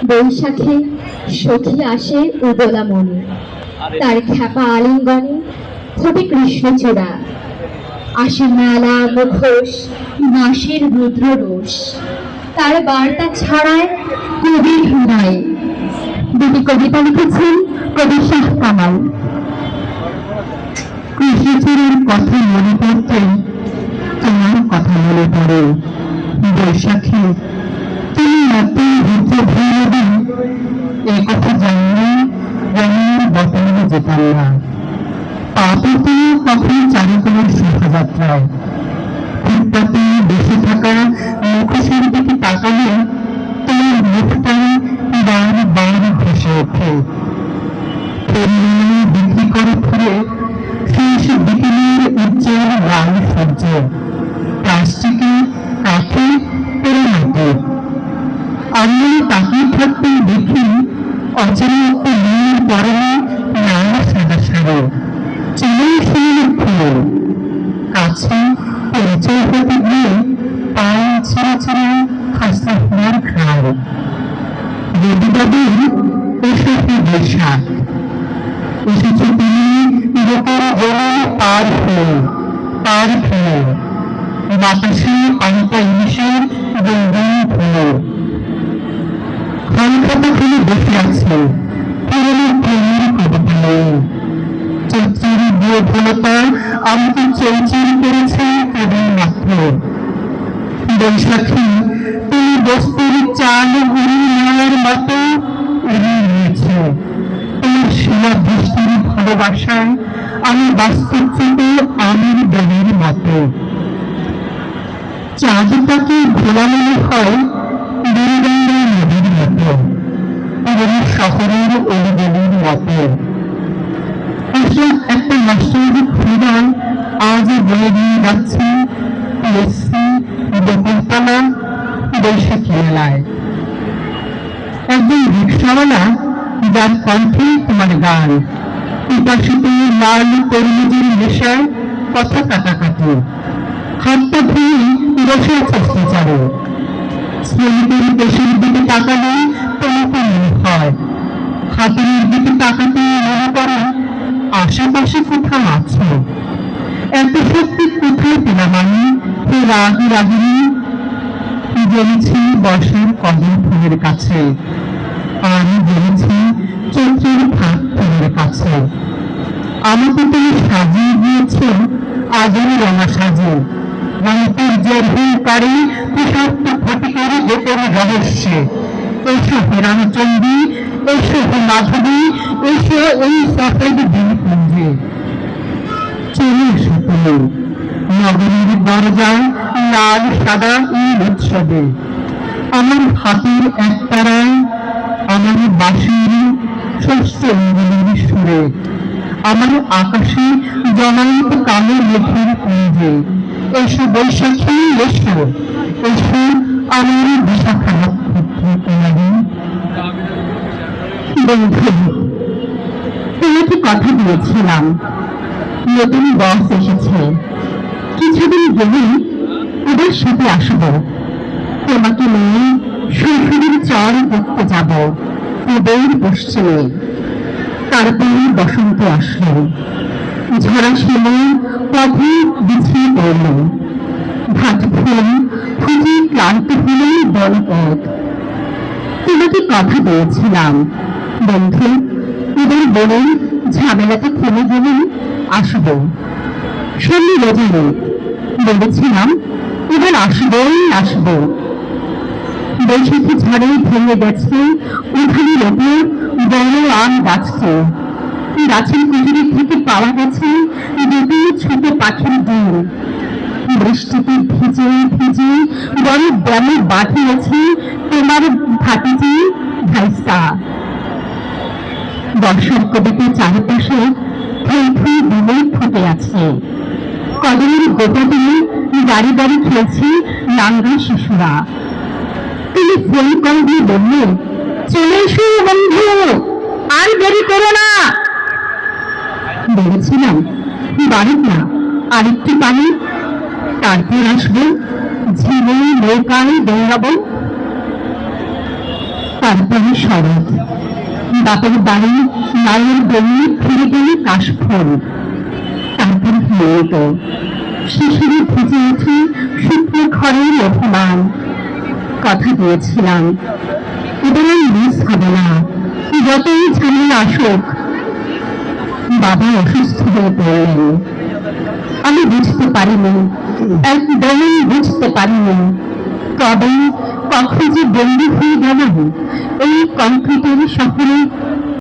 বৈশাখে সখী আসে উদলা মনে, তার খ্যাপা আলিঙ্গনে ফোটে কৃষ্ণচূড়া। আসে মেলা মুখোশ মাসের রুদ্র রোষ, তার বার্তা ছড়ায় কবির হৃদয়ে। দুটি কবিতা লিখেছেন কবি শাহ কামাল। কৃষ্ণচূড়ার কথা মনে পড়তে তোমার কথা মনে পড়ে। বৈশাখী তুমি নতুন রুদ্র ভৈরবী, এই কথা জানলে রঙের বদলে যেতাম না। পাপতে কখনো চারুকলার শোভাযাত্রায় ফুটপাতে বসে থাকা মুখোশের দিকে তাকালে তোমার মুখটা বার বার ভেসে ওঠে। পরিমাণে বিক্রি করে ফিরে শেষ বিকেলের উজ্জ্বল লাল সূর্য, প্লাস্টিকে কাঠে মাটি। আমি তাকিয়ে থাকতে দেখি অচেনা একটা মেয়ের পরনে লাল সাদা শাড়ি, চুলে শিউলির ফুল। কাছে পরিচয় হতে গিয়ে পায়ে ছিঁড়ে ছিঁড়ে হাসতে হওয়ার ঘ্রাণ। রবিবাবুর এসে বৈশাখ এসেছে তিনি লোকের জন্য পার হয়ে বাতাসে পানিটা ইলিশের রঙিন ফুল। খানখাতা খুলে বসে আছে পুরনো প্রেমের কবিতা নিয়ে। চৈত্রের বিয়ে ভূলতা আমাকে চৌচির করেছে কবির মাত্র। বৈশাখী তুমি বস্তির চাল উড়িয়ে নেওয়ার মতো উড়িয়ে নিয়েছে। তোমার সীমা দৃষ্টির ভালোবাসায় আমি বাস্তবচিত আমির বেলের মতো। চাঁদটাকে ভোলা মনে হয় বুড়িগঙ্গা নদীর মতো, পুরনো শহরের অলিগলির মতো। একটা মাস্টারিক হৃদয় আজ বলে দিয়ে যাচ্ছে পিএসসি বকুলতলা বৈশাখী মেলায়। একজন রিক্সাওয়ালা যার কণ্ঠে তোমার গান, পিপাসিতে লাল তরমুজের নেশায় কথা কাটাকাটি। হাতটা ধুয়ে বসে আছে স্টেশনে। শ্রমিকের দেশের দিকে তাকালে তোমাকে মনে হয়, হাতের দিকে তাকাতে মনে করে আশেপাশে কোথাও আছে। এত শক্তি কোথায় পেলাম আমি? রাগিনী জমেছি বর্ষার কদম ফুলের কাছে, আমি জমেছি চৈত্রের ফাঁক ফুলের কাছে। আমাকে তুমি সাজিয়ে দিয়েছে আগুন রঙা সাজে, রংপুর জর্হিকারী তুষার্ত ফটিকের গোপন রহস্যে। এসো হিরণচন্ডী, এসো মাধবী, এসো এই সফেদ দিনপুঞ্জে। চলে এসো তুমি নগরীর দরজায় লাল সাদা ঈদ উৎসবে। আমার হাতের একতারায়, আমার বাঁশির ষষ্ঠ অঙ্গুলির সুরে, আমার আকাশে জমায়িত কালো মেঘের পুঞ্জে। এসো বৈশাখী, এসো এসো আমার বিশাখা নক্ষত্র কুমারী। বন্ধু, তোমাকে কথা দিয়েছিলাম নতুন বস এসেছে, কিছুদিন গেলেই ওদের সাথে আসবো। তোমাকে নিয়ে শৈশবের চর দেখতে যাব পূবের পশ্চিমে। তারপরে বসন্ত আসলো, ঝরা শিমুল পথে বিছিয়ে পড়ল। ভাত ফুল ফুটে ক্লান্ত হল বনপথ। তোমাকে কথা দিয়েছিলাম বন্ধু, এবার বলে ঝামেলাটা থেমে গেলে আসবো। সামনে রোজারে বলেছিলাম এবার আসবো। বৈশাখী ঝড়ে ভেঙে গেছে উঠানের ওপর বড় আম গাছটি। গাছের কুটির থেকে পাওয়া গেছে দুটি ছোট পাখির ডিম। বৃষ্টিতে ভিজে ভিজে বড় বনে বাঁধিয়েছে তোমার ভাতিজি ভাইসা। বর্ষার কবিতে চারপাশে ফুল দিনে ফুটে আছে। কদমের গোটা দিয়ে দাঁড়ি দাঁড়ি খেলছে নাঙ্গা শিশুরা। তিনি ফোন কল দিয়ে বললে, চলে এসো বন্ধু, আর দেরি করো না। বলেছিলাম বাড়ির না, আরেকটু পানি, তারপর আসবো ঝিলে নৌকায় দৌড়াবো। তারপরে শরৎ, বাপের বাড়ি মায়ের বমি ফিরে গেলে কাশফুল, তারপর হেমন্ত, শিশিরে ভিজে উঠে শুকনো ঘরের অভিমান। কথা দিয়েছিলাম এবার আর মিস হবে না, যতই ঝামেলা আসুক। বাবা অসুস্থ হয়ে পড়লেন, আমি বুঝতে পারিনি, একদমই বুঝতে পারিনি কবে কখন যে বন্দী হয়ে গেলাম এই কংক্রিটের শহরে